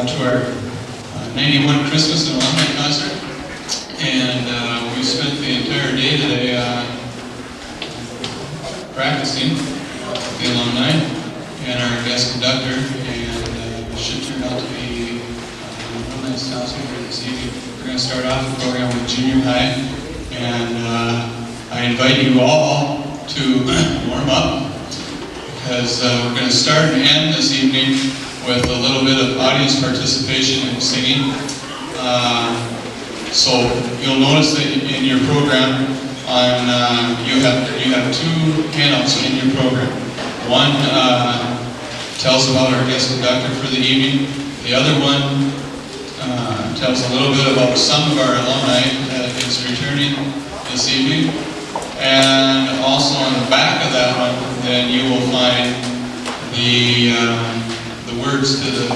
to our 91 Christmas and Alumni concert, and we spent the entire day today practicing with the alumni and our guest conductor, and it should turn out to be a real nice concert here this evening. We're going to start off the program with junior high, and I invite you all to warm up, because we're going to start and end this evening with a little bit of audience participation and singing. So you'll notice that in your program, you have two handouts in your program. One tells about our guest conductor for the evening. The other one tells a little bit about some of our alumni that is returning this evening. And also on the back of that one, then you will find the words to the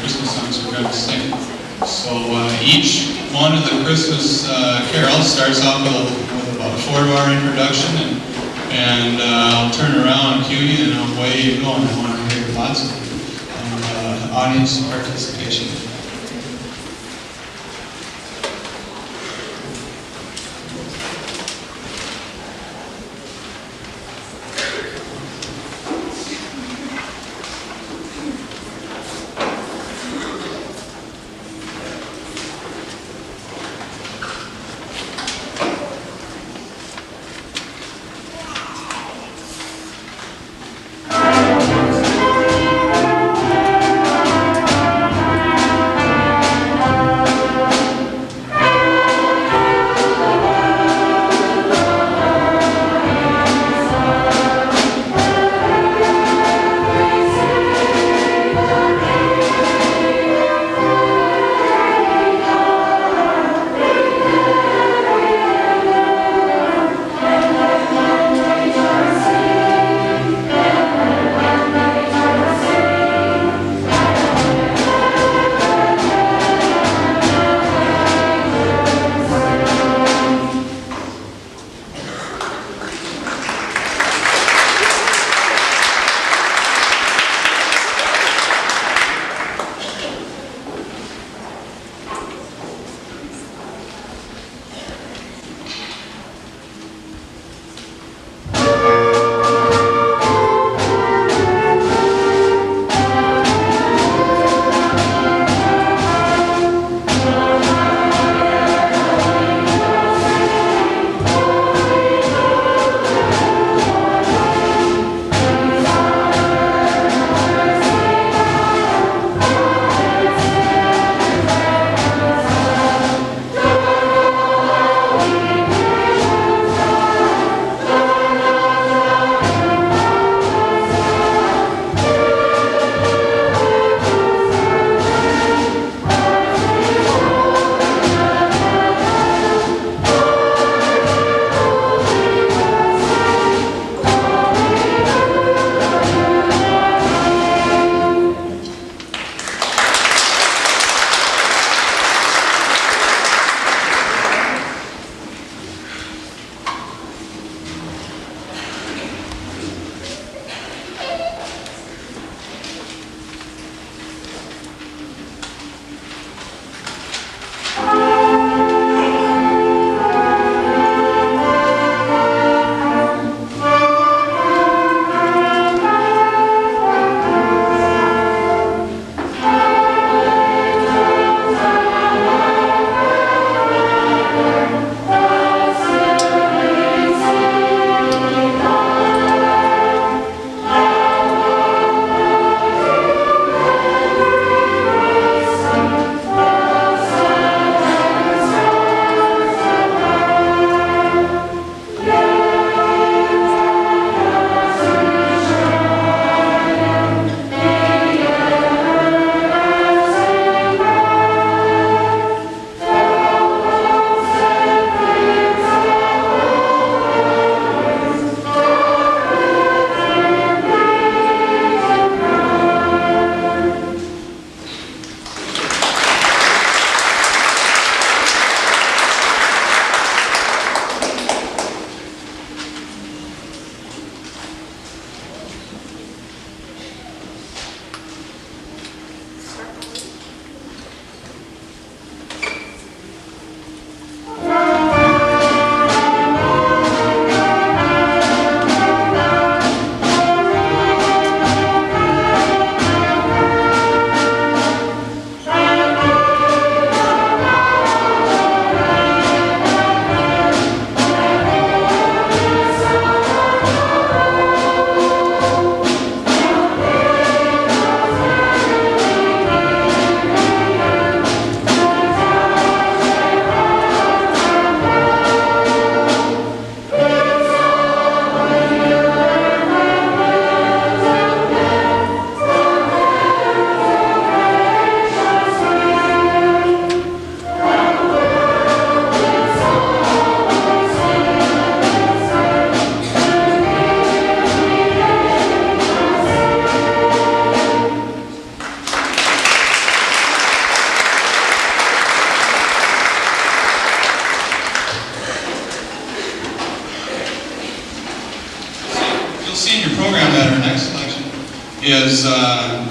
Christmas songs we're going to sing. So each one of the Christmas carols starts off with about a 4-bar introduction, and I'll turn around and cue you, and away you go, and I want to hear lots of audience participation.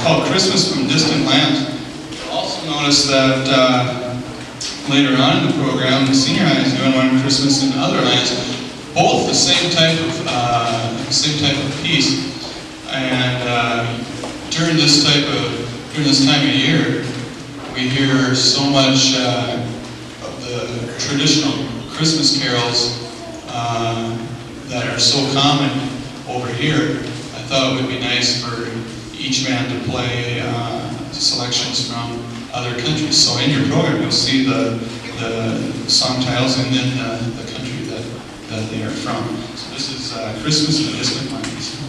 called Christmas from Distant Lands. Also notice that later on in the program, the senior high is doing one Christmas in Other Lands, both the same type of piece. And during this time of year, we hear so much of the traditional Christmas carols that are so common over here. I thought it would be nice for each band to play selections from other countries. So in your program, you'll see the song titles and then the country that they are from. So this is Christmas in Distant Lands.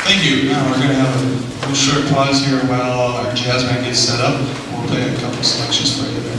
Thank you. Now we're going to have a little short pause here while our jazz band gets set up. We'll play a couple selections for you there.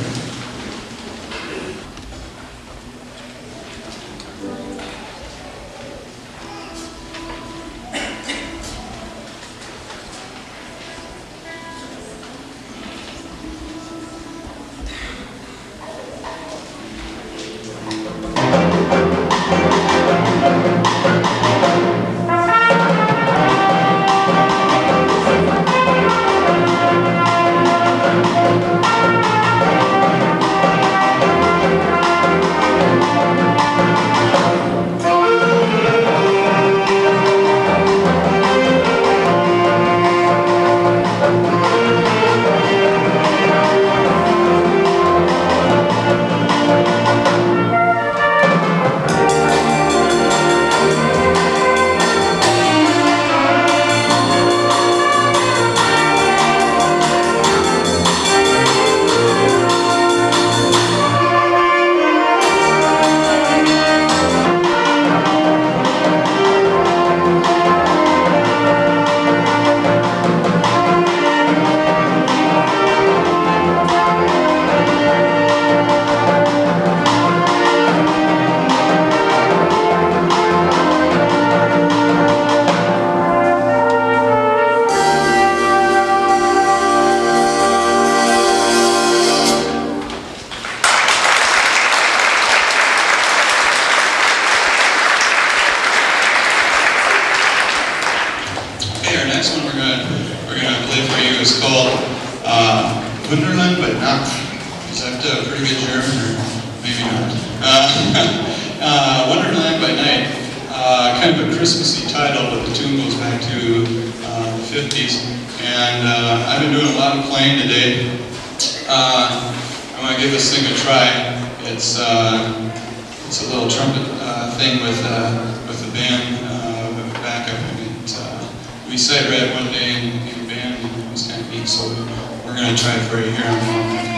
our next one we're gonna play for you is called Wunderland by Nacht. Is that pretty good German, or maybe not? Wonderland by Night. Kind of a Christmassy title, but the tune goes back to the 50s. And I've been doing a lot of playing today. I'm going to give this thing a try. It's a little trumpet thing with the band backup. We sat read one day in band, and it was kind of neat, so we're going to try it for you here on the phone.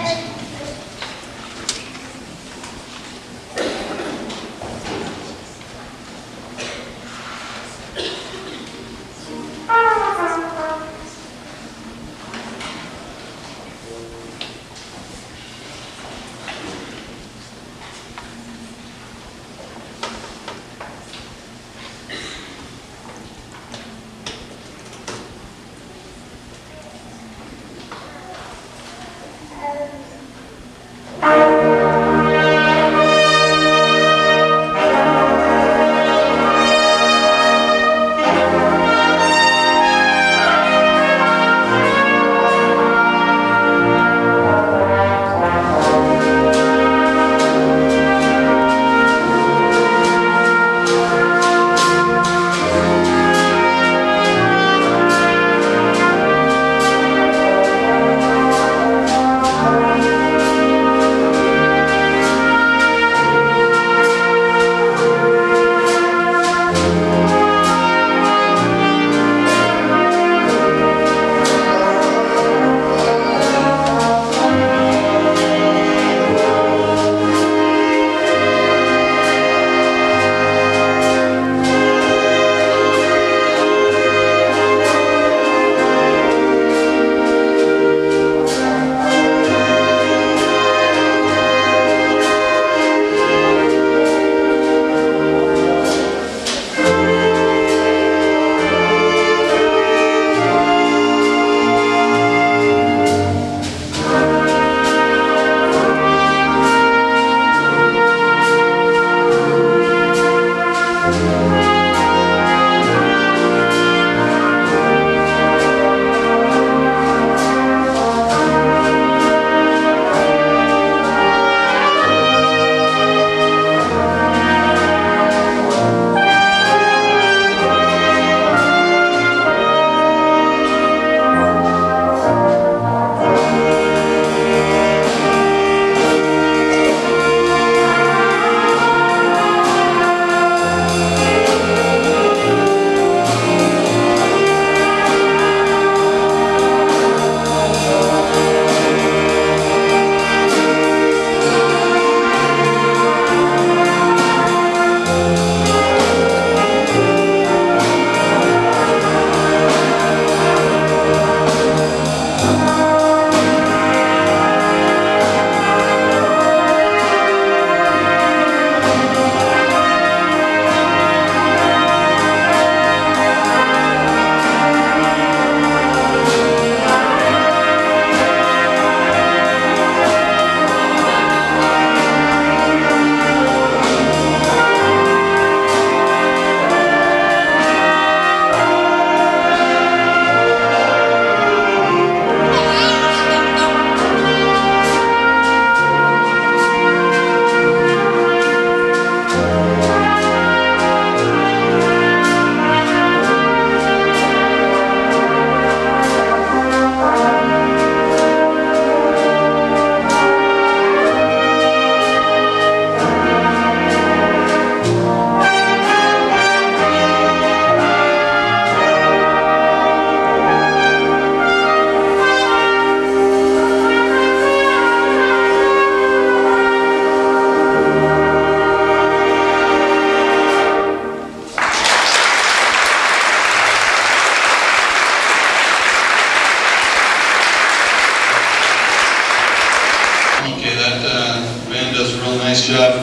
nice job.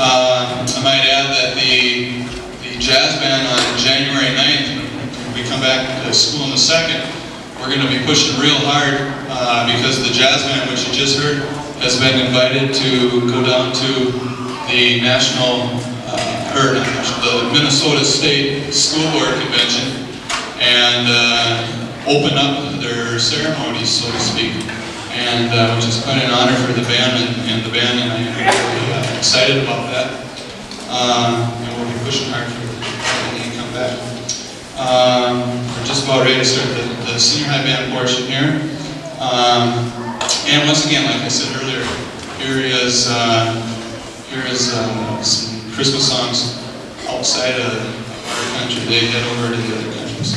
I might add that the jazz band on January 9th, when we come back to school in the 2nd, we're going to be pushing real hard because the jazz band, which you just heard, has been invited to go down to the the Minnesota State School Board Convention. and open up their ceremonies, so to speak, and which is quite an honor for the band and the band, and I'm really excited about that. And we'll be pushing hard for everything to come back. We're just about ready to start the senior high band portion here. And once again, like I said earlier, here is some Christmas songs outside of our country. They head over to the other countries.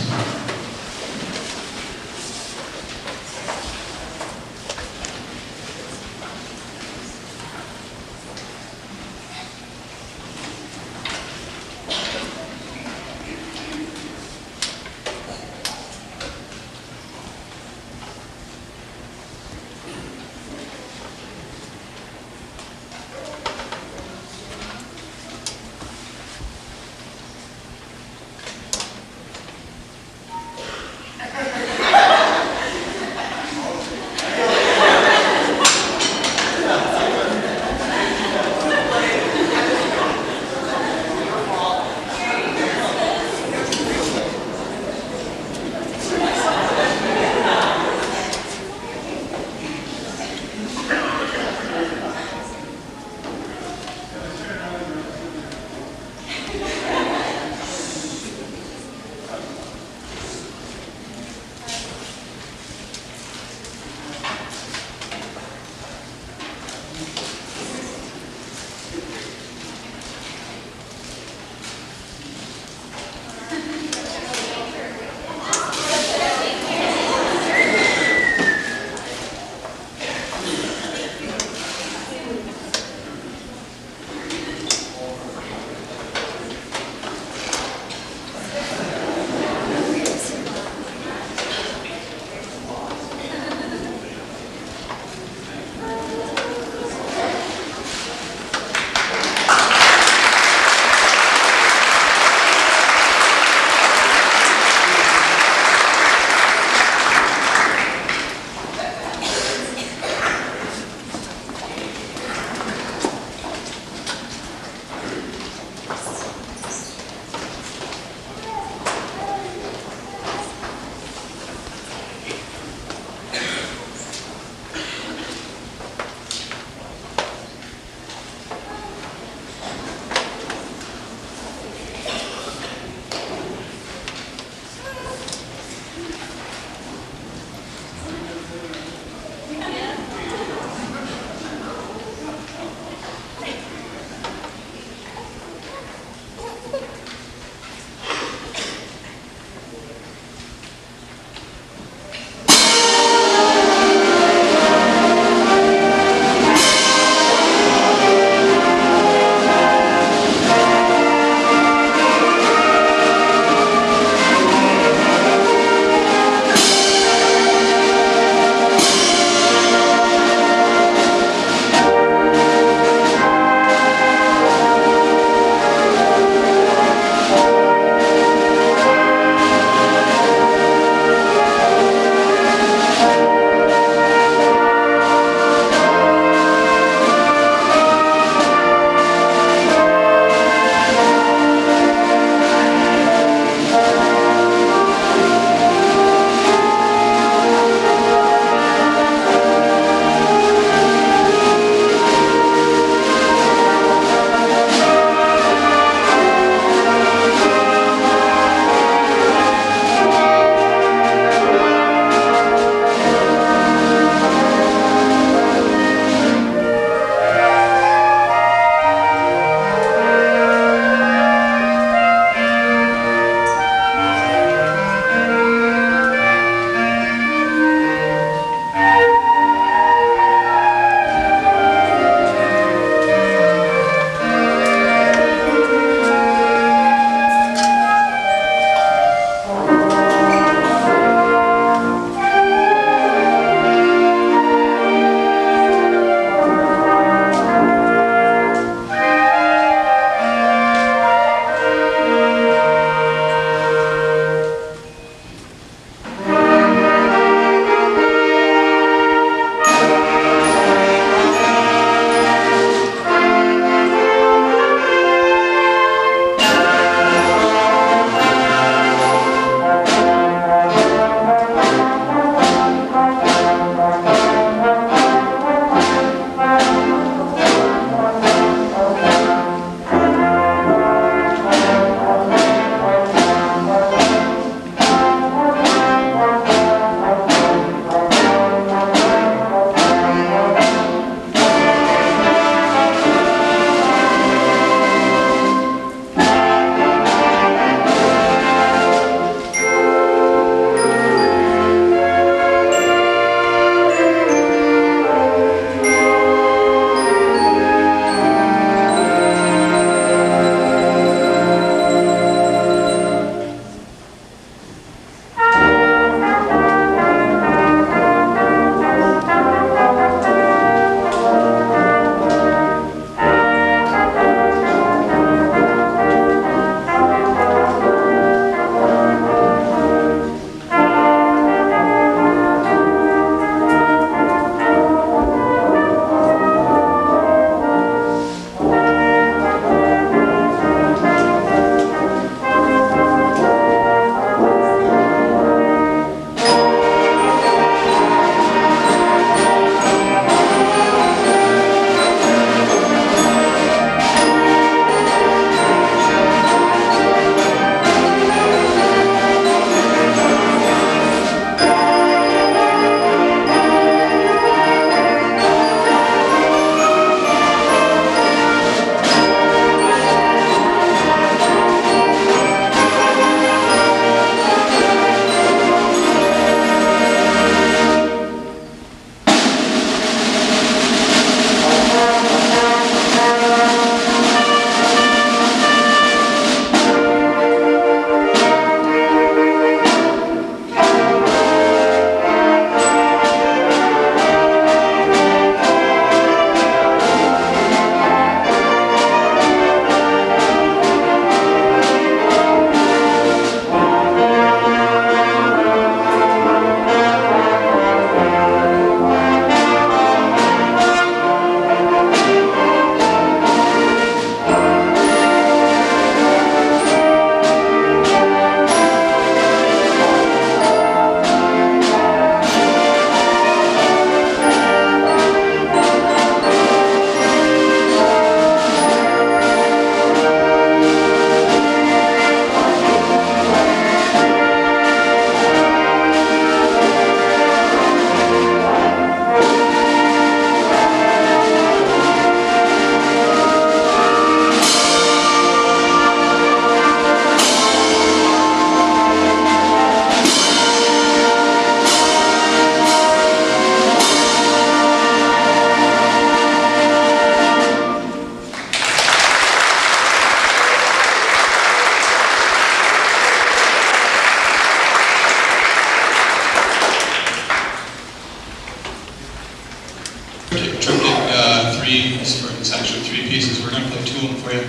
get to them for you.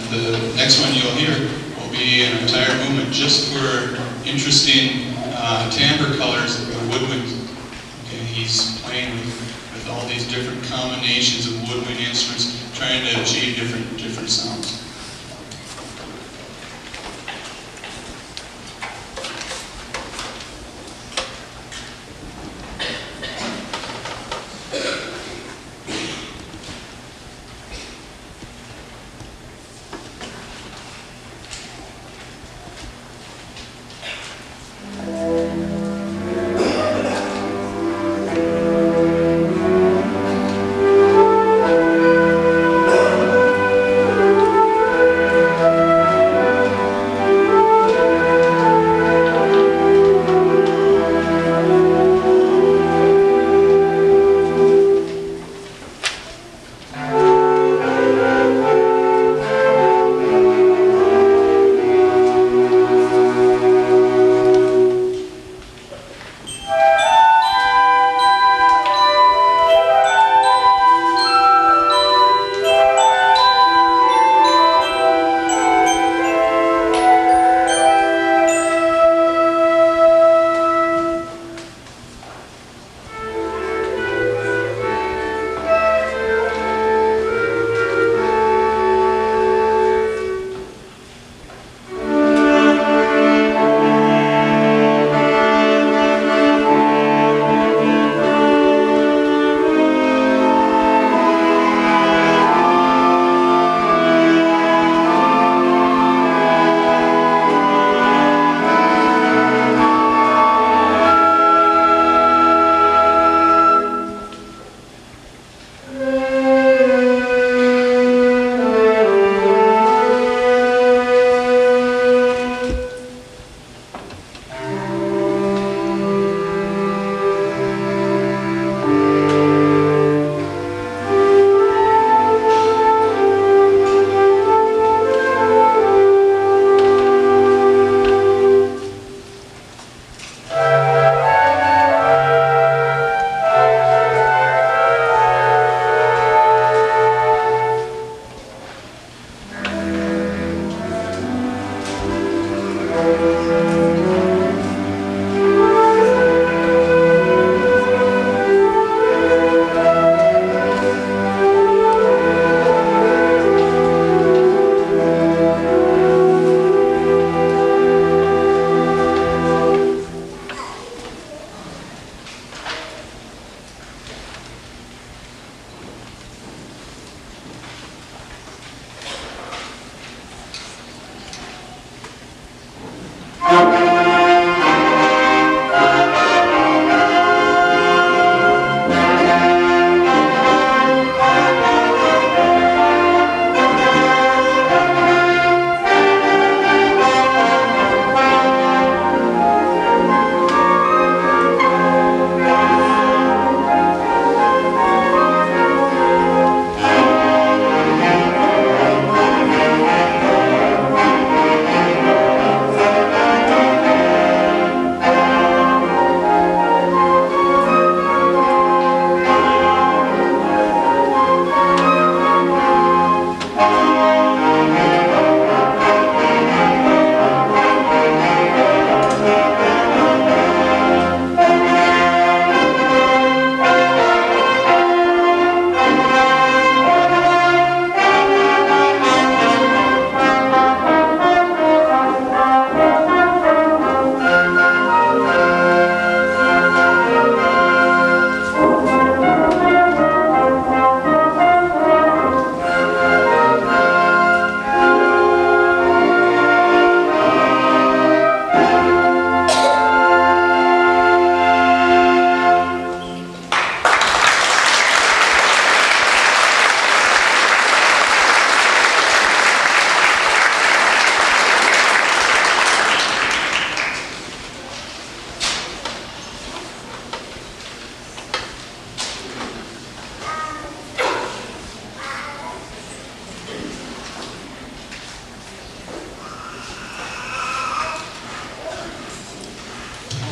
The next one you'll hear will be an entire movement just for interesting timbre colors of the woodwind. Okay, he's playing with all these different combinations of woodwind instruments, trying to achieve different sounds.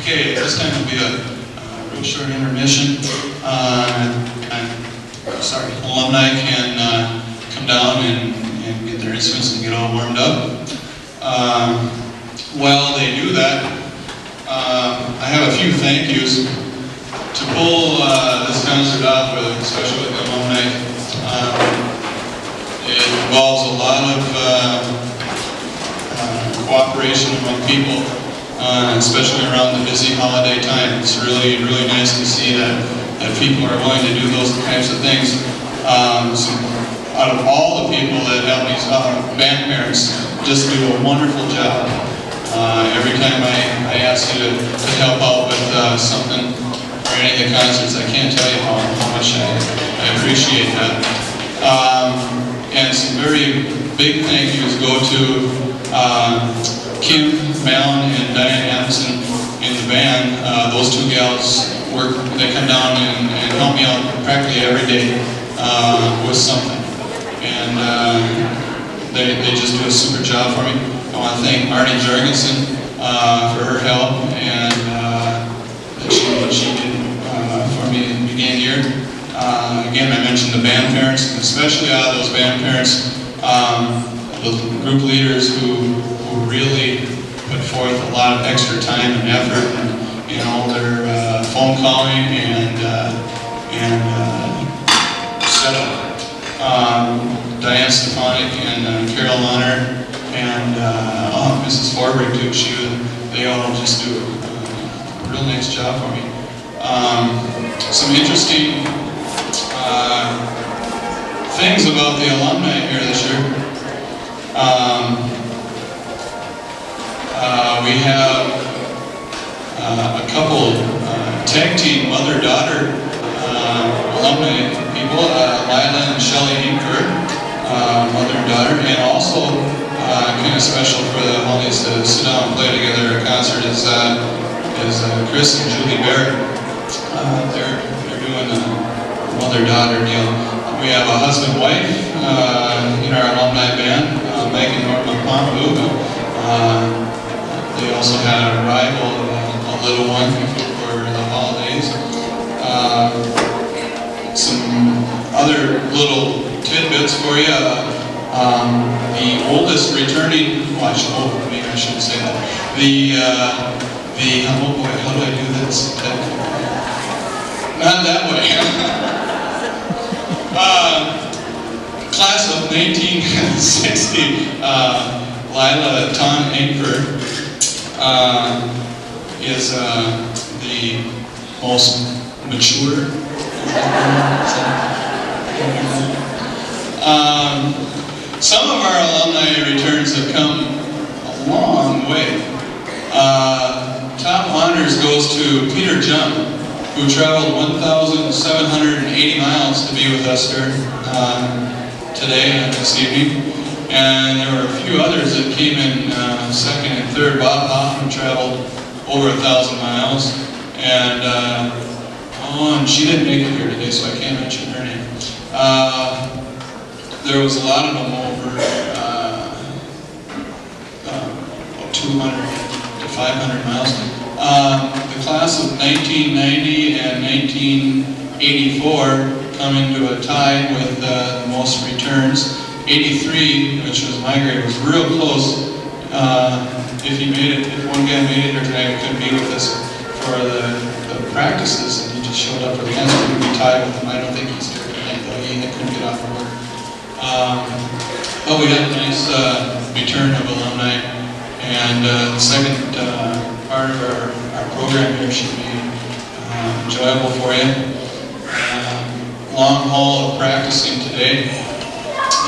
Okay, this time will be a real short intermission. I'm alumni can come down and get their instruments and get all warmed up. While they do that, I have a few thank yous. To pull this concert off, especially with the alumni, it involves a lot of cooperation among people, especially around the busy holiday time. It's really, really nice to see that people are willing to do those types of things. So out of all the people that help me, band parents just do a wonderful job. Every time I ask you to help out with something or any of the concerts, I can't tell you how much I appreciate that. And some very big thank yous go to Kim Mallon and Diane Adamson in the band. Those two gals they come down and help me out practically every day with something. And they just do a super job for me. I want to thank Marty Jorgensen for her help and that she did for me in the beginning of the year. Again, I mentioned the band parents, and especially out of those band parents, the group leaders who really put forth a lot of extra time and effort, and their phone calling and setup. Diane Stefanik and Carol Lunner and Mrs. Forbrick too. They all just do a real nice job for me. Some interesting things about the alumni here this year. We have a couple tag team mother-daughter alumni people, Lila and Shelley Inker, mother and daughter, and also kind of special for the holidays to sit down and play together at a concert is Chris and Julie Barrett. They're doing a mother-daughter deal. We have a husband-wife in our alumni band, Mike and Norma Pompou. They also had a rival, a little one for the holidays. Some other little tidbits for you. The oldest returning, maybe I shouldn't say that. Oh boy, how do I do this? Not that way. Class of 1960, Lila Ton Anker is the most mature. Some of our alumni returns have come a long way. Top honors goes to Peter Jump, who traveled 1,780 miles to be with us here today and this evening. And there were a few others that came in second and third. Bob Hoffman traveled over 1,000 miles. And she didn't make it here today, so I can't mention her name. There was a lot of them over 200 to 500 miles. The class of 1990 and 1984 come into a tie with the most returns. 83, which was my grade, was real close. If one guy made it here today, he couldn't be with us for the practices, and he just showed up for the concert. We'd be tied with him. I don't think he's here tonight, though. He couldn't get off of work. But we had a nice return of alumni, and the second part of our program here should be enjoyable for you. Long haul of practicing today,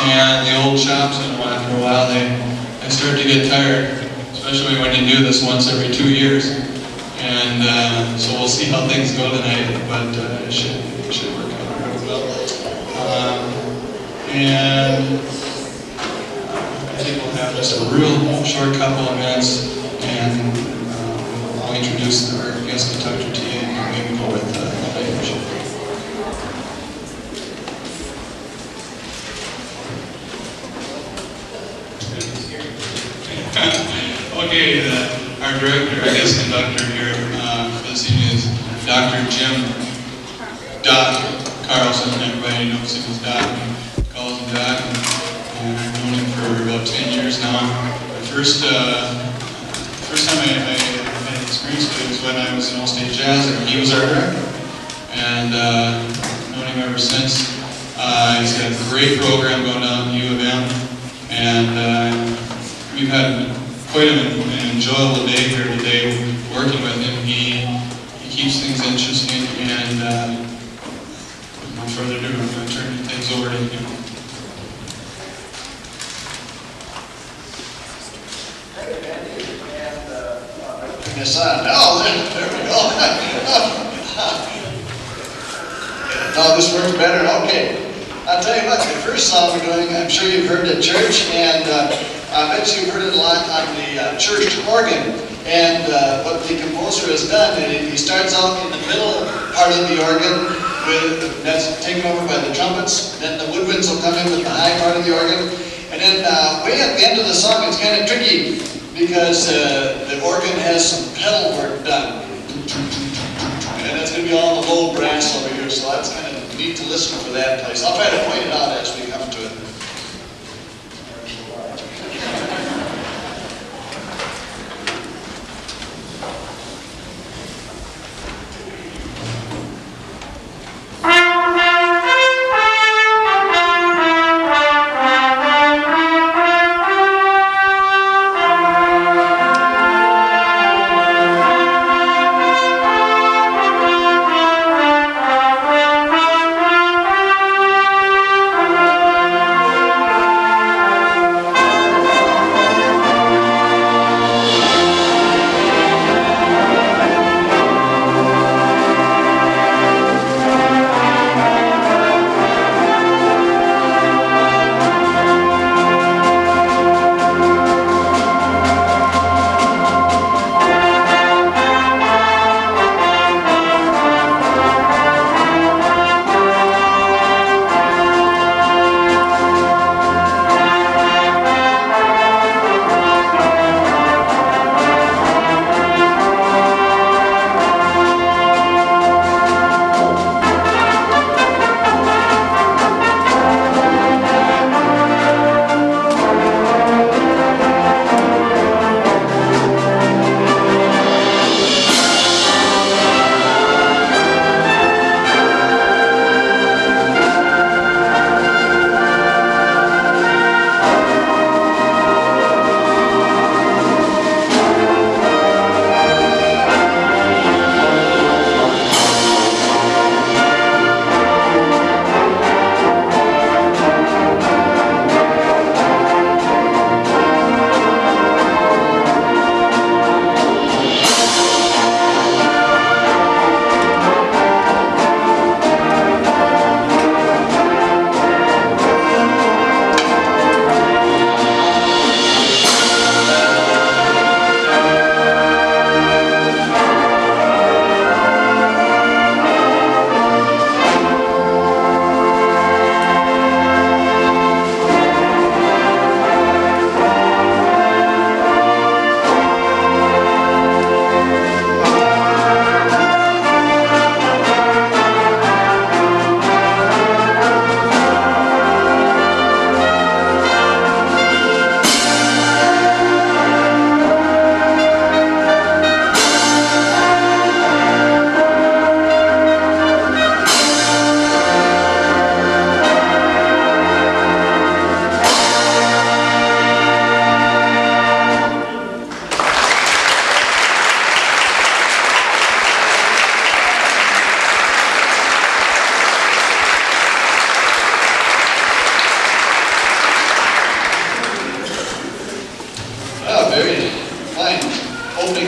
and the old chops, after a while, they start to get tired, especially when you do this once every 2 years. And so we'll see how things go tonight, but it should work out really well. And I think we'll have just a real short couple of minutes, and I'll introduce our guest conductor to you, and we can go with the leadership. Okay, our director, our guest conductor here for this evening is Dr. Jim Doc Carlson, and everybody knows him as Doc, and calls him Doc, and I've known him for about 10 years now. The first time I had experience with it was when I was in All-State Jazz, and he was our director. And I've known him ever since. He's got a great program going on at U of M, and we've had quite an enjoyable day here today working with him. He keeps things interesting, and with no further ado, I'm going to turn things over to him. Yes, no, there we go. No, this works better. Okay. I'll tell you what, the first song we're doing, I'm sure you've heard at church, and I bet you've heard it a lot on the church organ. And what the composer has done, he starts out in the middle part of the organ, that's taken over by the trumpets. Then the woodwinds will come in with the high part of the organ. And then way at the end of the song, it's kind of tricky, because the organ has some pedal work done. And it's going to be all the low brass over here, so that's kind of neat to listen for that place. I'll try to point it out as we come to it.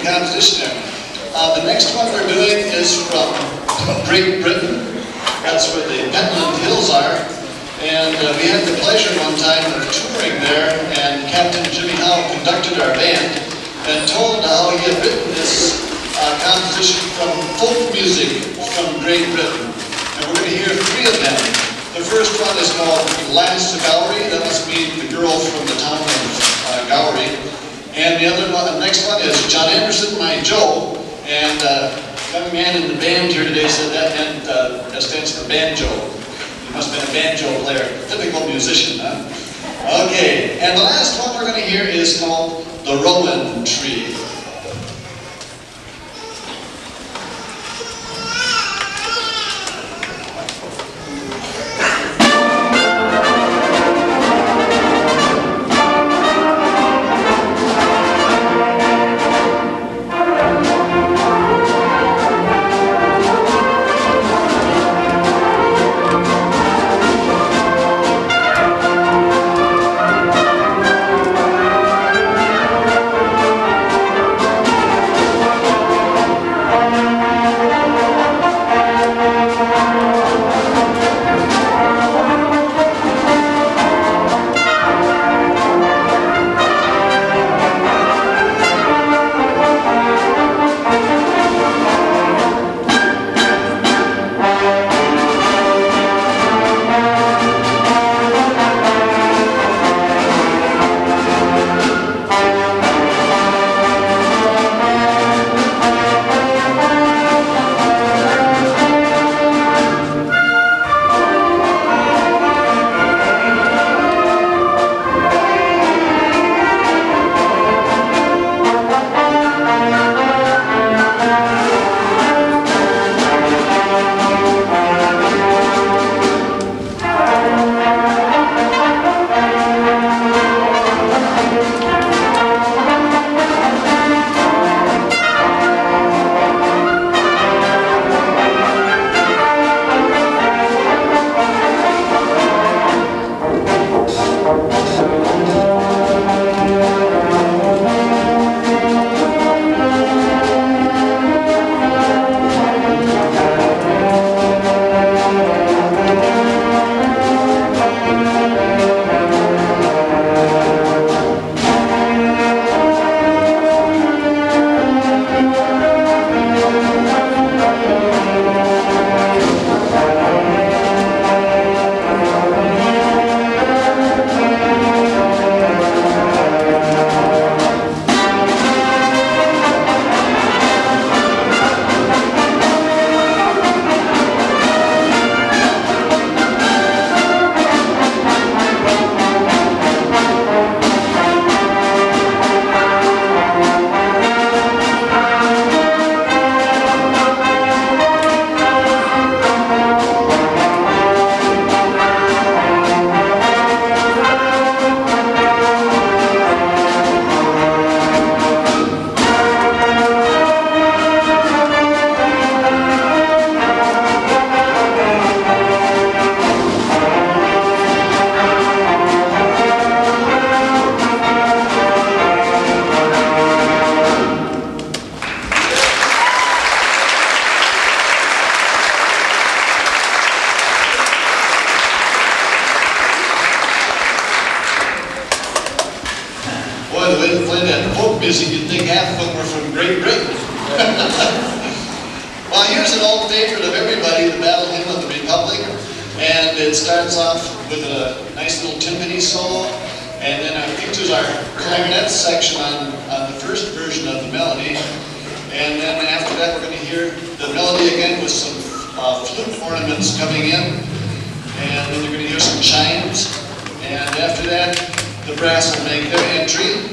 Composition there. The next one we're doing is from Great Britain. That's where the Pentland Hills are. And we had the pleasure one time of touring there, and Captain Jimmy Howe conducted our band and told how he had written this composition from folk music from Great Britain. And we're going to hear three of them. The first one is called Lass Gowrie. That must mean the girl from the town of Gowrie. And the next one is John Anderson, My Joe. And young man in the band here today said that stands for banjo. He must have been a banjo player. Typical musician, huh? Okay, and the last one we're going to hear is called The Rowan Tree. Boy, the way they play that folk music, you'd think half of them were from Great Britain. Well, here's an old favorite of everybody, the Battle Hymn of the Republic. And it starts off with a nice little timpani solo. And then I think there's our clarinet section on the first version of the melody. And then after that, we're going to hear the melody again with some flute ornaments coming in. And then you're going to hear some chimes. And after that, the brass will make their entry.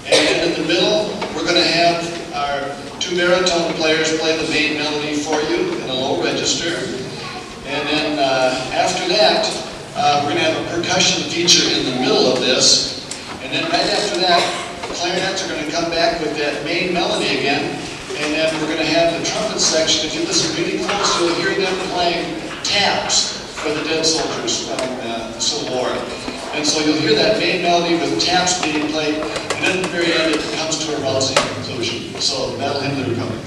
And in the middle, we're going to have our two baritone players play the main melody for you in a low register. And then after that, we're going to have a percussion feature in the middle of this. And then right after that, the clarinets are going to come back with that main melody again. And then we're going to have the trumpet section. If you listen really close, you'll hear them playing taps for the dead soldiers from the Civil War. And so you'll hear that main melody with taps being played, and then at the very end it comes to a rousing conclusion. So the Battle Hymn of the Republic.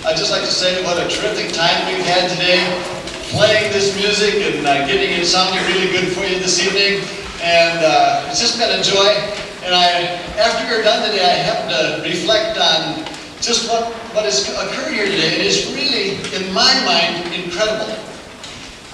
I'd just like to say what a terrific time we've had today, playing this music and getting it sounding really good for you this evening. And it's just been a joy. And after we're done today, I happen to reflect on just what has occurred here today. It is really, in my mind, incredible.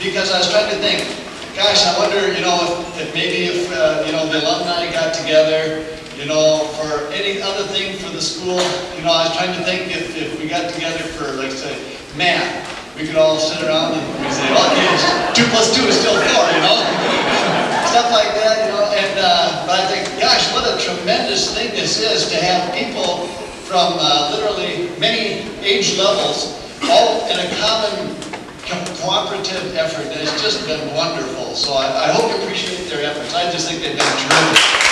Because I was trying to think, gosh, I wonder, if maybe if the alumni got together, for any other thing for the school. I was trying to think if we got together for, like, say, math, we could all sit around and we say, okay, 2 plus 2 is still 4, stuff like that, And but I think, gosh, what a tremendous thing this is to have people from literally many age levels, all in a common cooperative effort. And it's just been wonderful. So I hope you appreciate their efforts. I just think they've been terrific.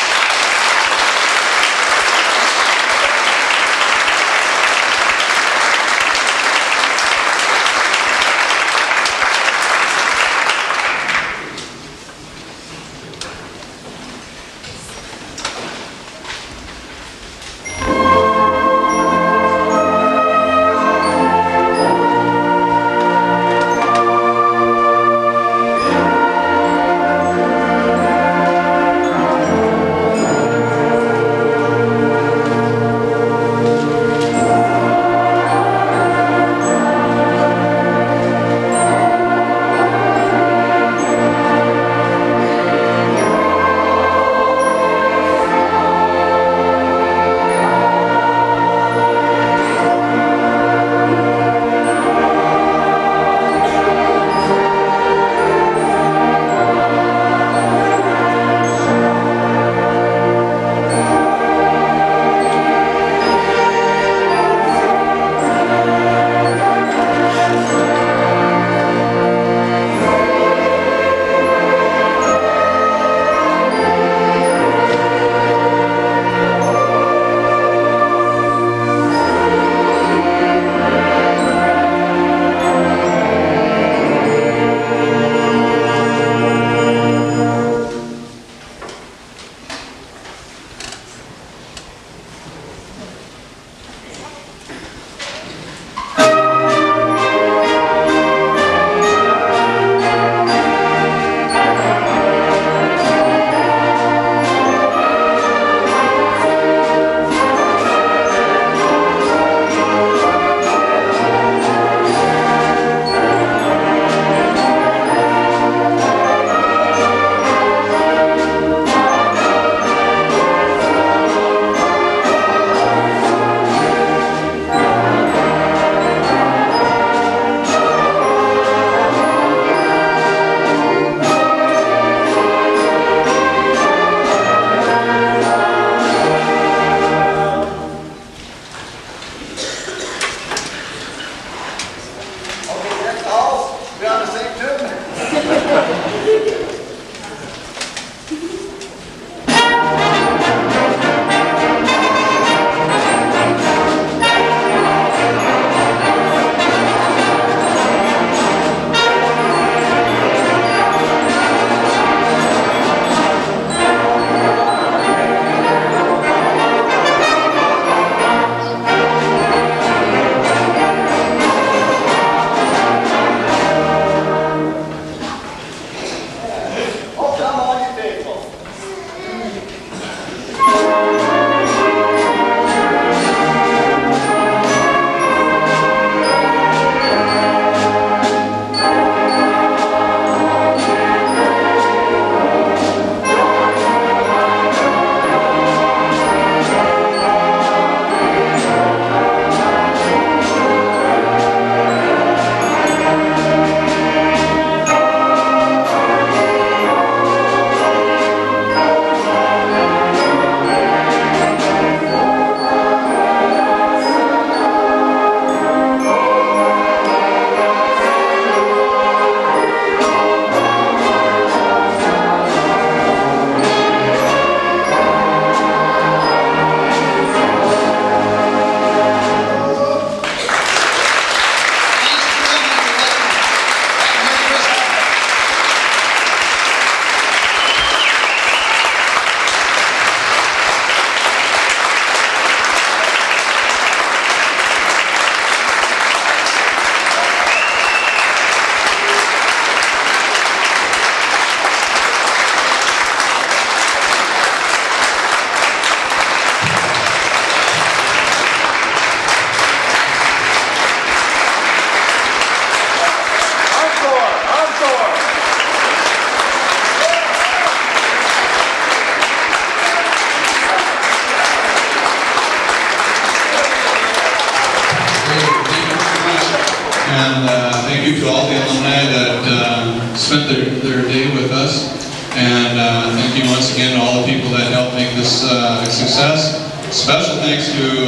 And thank you to all the alumni that spent their day with us. And thank you once again to all the people that helped make this a success. Special thanks to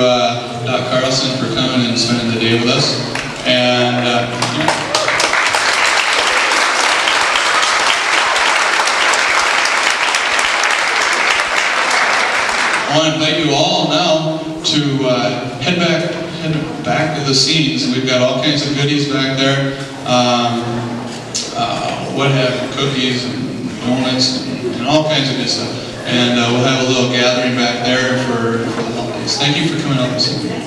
Doc Carlson for coming and spending the day with us. And I want to invite you all now to head back to the scenes. We've got all kinds of goodies back there. What have you, cookies and donuts and all kinds of good stuff. And we'll have a little gathering back there for the holidays. Thank you for coming out this evening.